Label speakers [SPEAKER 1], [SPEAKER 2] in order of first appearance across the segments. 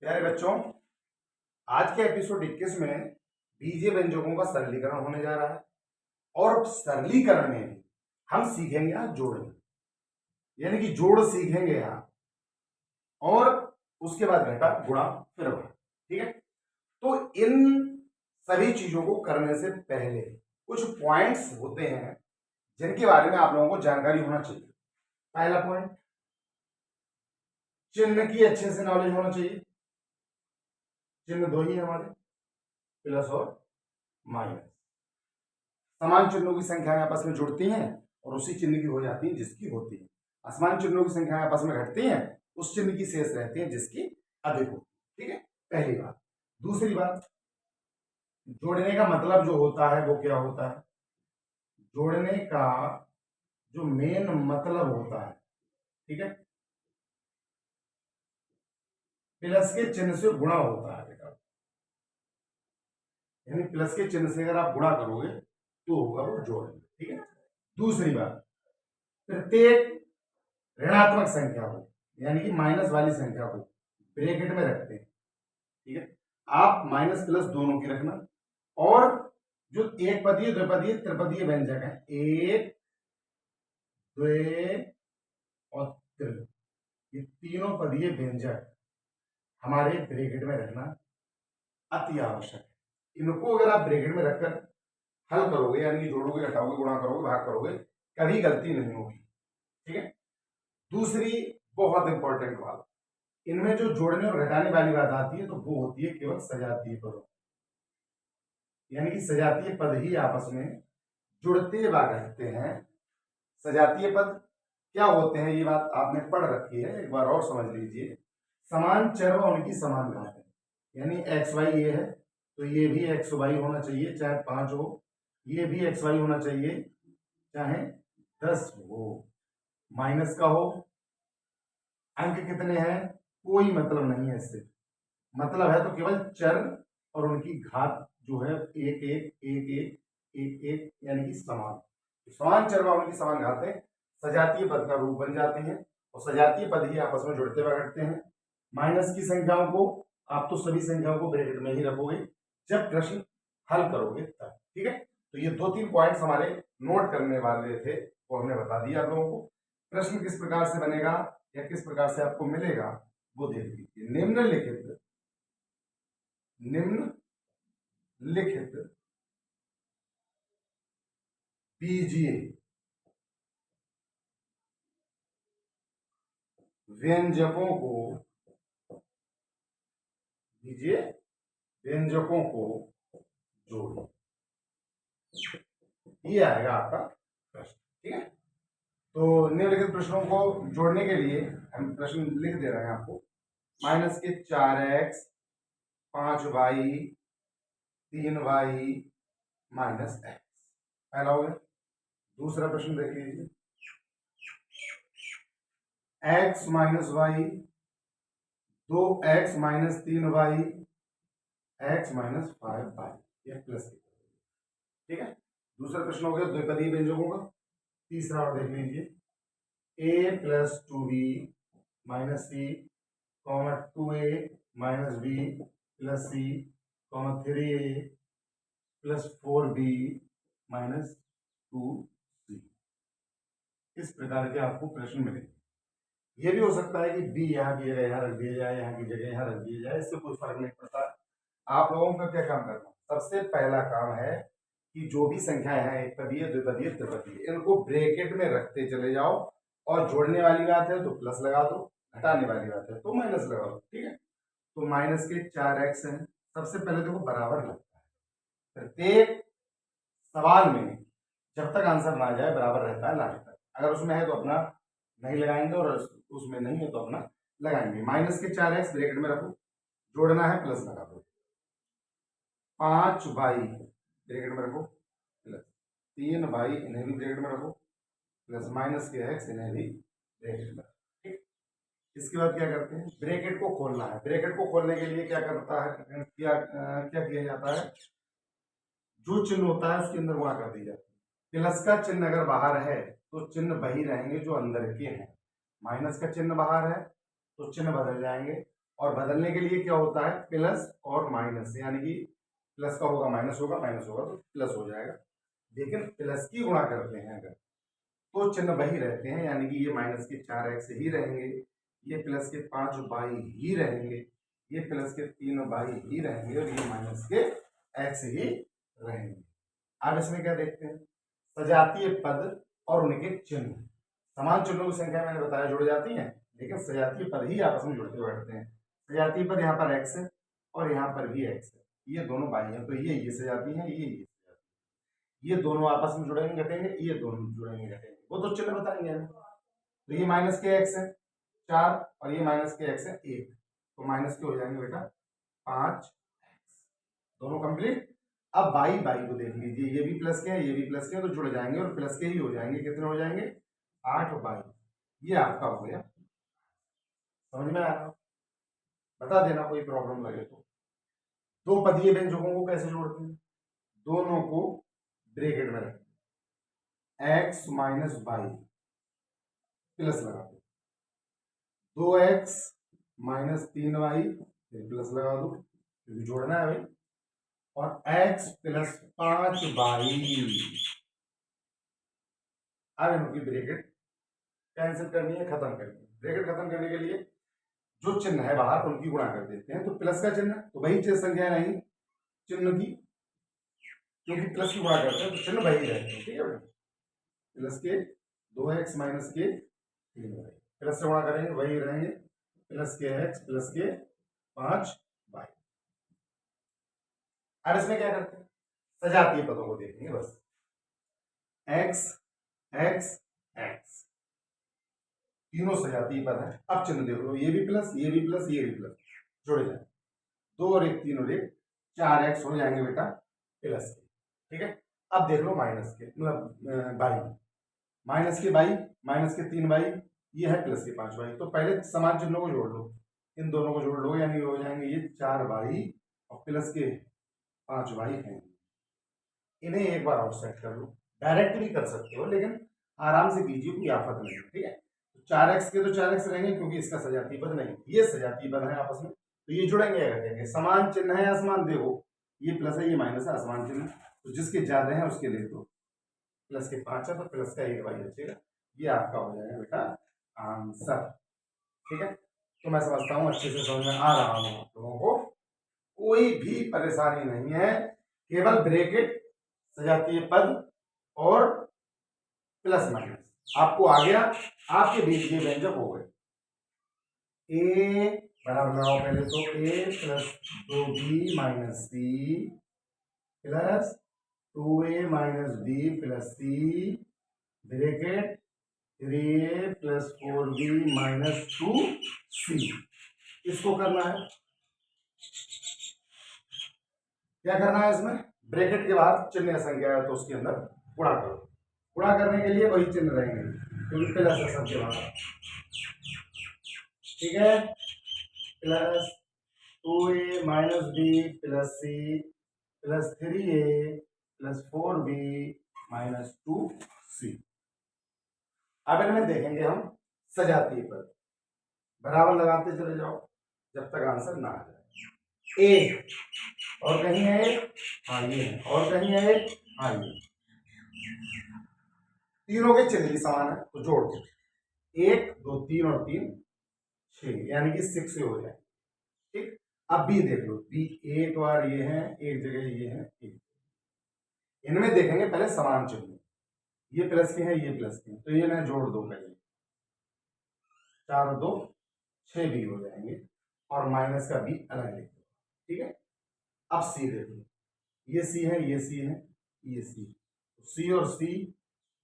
[SPEAKER 1] प्यारे बच्चों, आज के एपिसोड 21 में बीजीय व्यंजकों का सरलीकरण होने जा रहा है। और सरलीकरण में भी हम सीखेंगे आज जोड़ना, यानी कि जोड़ सीखेंगे यहाँ, और उसके बाद घटा, गुणा, फिर भाग। ठीक है, तो इन सभी चीजों को करने से पहले कुछ पॉइंट्स होते हैं जिनके बारे में आप लोगों को जानकारी होना चाहिए। पहला पॉइंट, चिन्ह की अच्छे से नॉलेज होना चाहिए। चिन्ह दो ही है हमारे, प्लस और माइनस। समान चिन्हों की संख्याएं आपस में जुड़ती हैं और उसी चिन्ह की हो जाती है जिसकी होती है। असमान चिन्हों की संख्याएं आपस में घटती हैं, उस चिन्ह की शेष रहती है जिसकी अधिक होती है। ठीक है, पहली बात। दूसरी बात, जोड़ने का मतलब जो होता है वो क्या होता है? जोड़ने का जो मेन मतलब होता है, ठीक है, प्लस के चिन्ह से गुणा होता है बेटा। यानी प्लस के चिन्ह से अगर आप गुणा करोगे तो होगा वो जोड़। ठीक है। दूसरी बात, प्रत्येक ऋणात्मक संख्या को, यानी कि माइनस वाली संख्या को ब्रैकेट में रखते हैं। ठीक है, आप माइनस प्लस दोनों की रखना। और जो एक पदीय, द्विपदीय, त्रिपदीय व्यंजक है, एक, द्वे और त्रि, ये तीनों पदीय व्यंजक हमारे ब्रैकेट में रखना अति आवश्यक है। इनको अगर आप ब्रैकेट में रखकर हल करोगे, यानी कि जोड़ोगे, घटाओगे, गुणा करोगे, भाग करोगे, कभी गलती नहीं होगी। ठीक है। दूसरी बहुत इंपॉर्टेंट बात, इनमें जो जोड़ने और घटाने वाली बात आती है तो वो होती है केवल सजातीय पदों, यानी कि सजातीय पद ही आपस में जुड़ते व घटते हैं। सजातीय पद क्या होते हैं ये बात आपने पढ़ रखी है, एक बार और समझ लीजिए। समान चर व उनकी समान घातें, यानी एक्स वाई ये है तो ये भी एक्स वाई होना चाहिए, चाहे 5 हो। ये भी एक्स वाई होना चाहिए, चाहे 10 हो। माइनस का हो, अंक कितने हैं कोई मतलब नहीं है इससे। मतलब है तो केवल चर और उनकी घात जो है एक एक एक एक एक एक, यानी कि समान। समान चर व उनकी समान घातें सजातीय पद का रूप बन जाते हैं, और सजातीय पद ही आपस में जुड़ते व घटते हैं। माइनस की संख्याओं को आप तो सभी संख्याओं को ब्रैकेट में ही रखोगे जब प्रश्न हल करोगे तब। ठीक है, तो ये 2-3 पॉइंट्स हमारे नोट करने वाले थे, वो हमने बता दिया आप लोगों को। प्रश्न किस प्रकार से बनेगा या किस प्रकार से आपको मिलेगा वो देख लीजिए। निम्नलिखित बीजीय व्यंजकों को जोड़ो, ये आएगा आपका प्रश्न। ठीक है, तो निम्नलिखित प्रश्नों को जोड़ने के लिए हम प्रश्न लिख दे रहे हैं आपको। माइनस के 4x, 5y, 3y minus x, पहला हो गया। दूसरा प्रश्न देख लीजिए, x minus y, 2x minus 3y, x minus 5y, ये प्लस। ठीक है, दूसरा प्रश्न हो गया द्विपदीय व्यंजकों का। तीसरा और देख लीजिए, a plus 2b minus c, 2a minus b plus c, 3a plus 4b minus 2c। इस प्रकार के आपको प्रश्न मिलेंगे। ये भी हो सकता है कि b यहाँ की जगह यहाँ रख दिया जाए, यहाँ की जगह यहाँ रख दिया जाए, इससे कोई फर्क नहीं पड़ता। आप लोगों का क्या काम करना, सबसे पहला काम है कि जो भी संख्याएं हैं, एक पदीय, द्विपदीय, त्रिपदीय, इनको ब्रैकेट में रखते चले जाओ। और जोड़ने वाली बात है तो प्लस लगा दो, घटाने वाली बात है तो माइनस लगा दो। ठीक है, तो माइनस के 4x है। सबसे पहले देखो बराबर लगता है, प्रत्येक सवाल में जब तक आंसर ना आ जाए बराबर रहता है लास्ट तक। अगर उसमें है तो अपना नहीं लगाएंगे और उसमें नहीं है तो अपना लगाएंगे। माइनस के 4x ब्रैकेट में रखो, जोड़ना है प्लस लगा दो। 5y ब्रैकेट में रखो, प्लस 3y इन्हें भी ब्रैकेट में रखो, प्लस माइनस के x इन्हें भी ब्रैकेट में रखो। ठीक, इसके बाद क्या करते हैं, ब्रैकेट को खोलना है। ब्रैकेट को खोलने के लिए क्या करता है, क्या किया जाता है, जो चिन्ह होता है उसके अंदर गुणा कर दी जाती है। प्लस का चिन्ह अगर बाहर है तो चिन्ह वही रहेंगे जो अंदर के हैं। माइनस का चिन्ह बाहर है तो चिन्ह बदल जाएंगे। और बदलने के लिए क्या होता है, प्लस और माइनस, यानी कि प्लस का होगा माइनस होगा, माइनस होगा तो प्लस हो जाएगा। लेकिन प्लस की गुणा करते हैं अगर तो चिन्ह वही रहते हैं, यानी कि ये माइनस के 4x ही रहेंगे, ये प्लस के 5y ही रहेंगे, ये प्लस के 3y ही रहेंगे और ये माइनस के x ही रहेंगे। अब इसमें क्या देखते हैं, सजातीय पद और उनके चिन्ह। समान चिन्हों की संख्या मैंने बताया जुड़ जाती है, लेकिन सजातीय पद ही आपस में जुड़ते बैठते हैं। सजातीय पद यहाँ पर x है और यहाँ पर भी x है, ये दोनों बाई हैं, तो ये सजाती है, ये सजाती, ये दोनों आपस में जुड़ेंगे घटेंगे, ये दोनों जुड़ेंगे घटेंगे, वो तो चिन्ह बताएंगे हमें। तो ये माइनस के x है 4 और ये माइनस के x है 1, तो माइनस के हो जाएंगे बेटा 5x, दोनों कंप्लीट। अब बाई को देख लीजिए, ये भी प्लस के हैं, ये भी प्लस के हैं, तो जुड़ जाएंगे और प्लस के ही हो जाएंगे। कितने हो जाएंगे, 8 बाई, ये आपका हो गया। समझ में आ रहा, बता देना कोई प्रॉब्लम लगे तो। दो पदीय व्यंजकों को कैसे जोड़ते हैं, दोनों को ब्रैकेट में रखें, x माइनस बाई प्लस लगा दो, 2x माइनस 3y फिर प्लस लगा दो क्योंकि जोड़ना है भाई, और x प्लस 5y। अब इनकी ब्रैकेट कैंसिल करनी है, खत्म करनी है। ब्रैकेट खत्म करने के लिए जो चिन्ह है बाहर उनकी गुणा कर देते हैं, तो प्लस का चिन्ह तो वही चीज संख्या नहीं चिन्ह की, क्योंकि प्लस की गुणा करते हैं तो चिन्ह वही रहते हैं, ठीक है। प्लस के 2x माइनस के 3y, प्लस से गुणा करेंगे वही रहेंगे, प्लस के x प्लस के 5y। अब इसमें क्या करते हैं, सजातीय पदों को देखेंगे बस, x x x तीनों सजातीय पद है। अब चिन्ह देख लो, ये भी प्लस ये भी प्लस ये भी प्लस, जुड़े जाए, 2 और 1 3 और 1 4x हो जाएंगे बेटा प्लस के, ठीक है। अब देख लो माइनस के मतलब बाई, माइनस के बाई माइनस के 3y, ये है प्लस के 5y, तो पहले समान चिन्हों को जोड़ लो, इन दोनों को जोड़ लो, यानी हो जाएंगे ये 4y और प्लस के 5y हैं। इन्हें एक बार और सेट कर लो, डायरेक्ट भी कर सकते हो लेकिन आराम से कीजिए, कोई आफत नहीं है, ठीक है। 4x के तो 4x रहेंगे क्योंकि इसका सजातीय पद नहीं, ये सजातीय पद है आपस में, तो ये जुड़ेंगे या घटेंगे, समान चिन्ह है असमान, देखो ये प्लस है ये माइनस है, असमान चिन्ह, तो जिसके ज्यादा है उसके लिए तो प्लस के 5 है तो प्लस का 1y बचेगा, ये आपका हो जाएगा बेटा आंसर, ठीक है। तो मैं समझता हूँ अच्छे से समझ में आ रहा हूँ आप लोगों को, कोई भी परेशानी नहीं है, केवल ब्रैकेट सजातीय पद और प्लस माइनस आपको आ गया, आपके बीच ये व्यंजक हो गए। ए बराबर लगाओ पहले तो, A plus 2b minus C plus 2a minus B plus C bracket 3a plus 4b minus 2c। इसको करना है, क्या करना है इसमें, ब्रैकेट के बाद चिन्ह संख्या है तो उसके अंदर गुणा करो, गुणा करने के लिए वही चिन्ह रहेंगे क्योंकि प्लस है सबके बाद, ठीक है। Plus 2a minus B plus c plus 3a plus 4b minus 2c। अब इनमें देखेंगे हम सजातीय पद, बराबर लगाते चले जाओ जब तक आंसर ना आ जाए। ए और कहीं है, हाँ ये है, और कहीं है, हाँ ये, तीनों के चिन्ह भी समान है तो जोड़ दो, 1 2 3 और 3 6, यानी कि 6 से हो जाए, ठीक। अब बी देख लो, बी एक बार ये है, एक जगह ये है, एक, इनमें देखेंगे पहले समान चिन्ह, ये प्लस के हैं ये प्लस के हैं, तो ये ना जोड़ दो पहले, 4 और 2 6 भी हो जाएंगे और माइनस का बी अलग लिख दो, ठीक है। अब सी देख लो, ये सी है ये सी है ये सी, सी और सी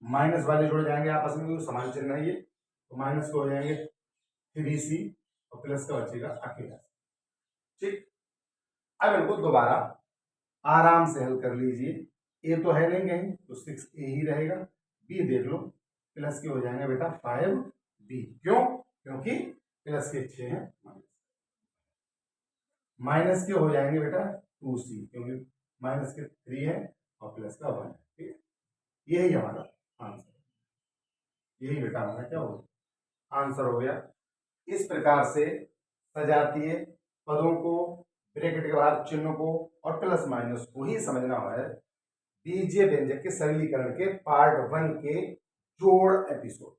[SPEAKER 1] माइनस वाले जुड़ जाएंगे आपस में, समान चिन्ह है ये, तो माइनस को हो जाएंगे 3c और प्लस का बचेगा अकेला, ठीक। अब इनको दोबारा आराम से हल कर लीजिए, ए तो है नहीं कहीं तो 6a ही रहेगा, बी देख लो प्लस के हो जाएंगे बेटा 5b, क्यों, क्योंकि प्लस के 6 हैं, माइनस के हो जाएंगे बेटा 2c क्योंकि माइनस के 3 है और प्लस का 1 है, ठीक है। यही हमारा आंसर, यही बेटा हमारा क्या हो आंसर हो गया। इस प्रकार से सजातीय पदों को, ब्रैकेट के बाहर चिन्ह को और प्लस माइनस को ही समझना है बीजीय व्यंजक के सरलीकरण के पार्ट 1 के जोड़ एपिसोड।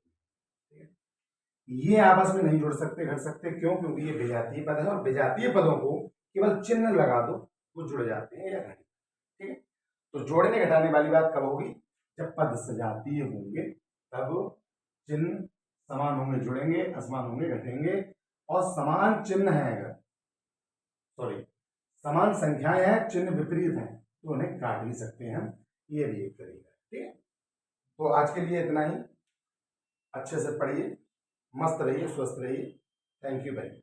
[SPEAKER 1] ये आपस में नहीं जुड़ सकते, घट सकते, क्यों? क्योंकि ये विजातीय पद है और विजातीय पदों को केवल चिन्ह लगा दो वो जुड़ जाते हैं या घट। ठीक है, तो जोड़ने घटाने वाली बात कब होगी? जब पद सजातीय होंगे, तब चिन्ह समान होंगे जुड़ेंगे, असमान होंगे घटेंगे, और समान चिन्ह है अगर समान संख्याएं हैं चिन्ह विपरीत हैं तो उन्हें काट भी सकते हैं हम, ये भी एक तरीका है। ठीक है, तो आज के लिए इतना ही। अच्छे से पढ़िए, मस्त रहिए, स्वस्थ रहिए। Thank you very much.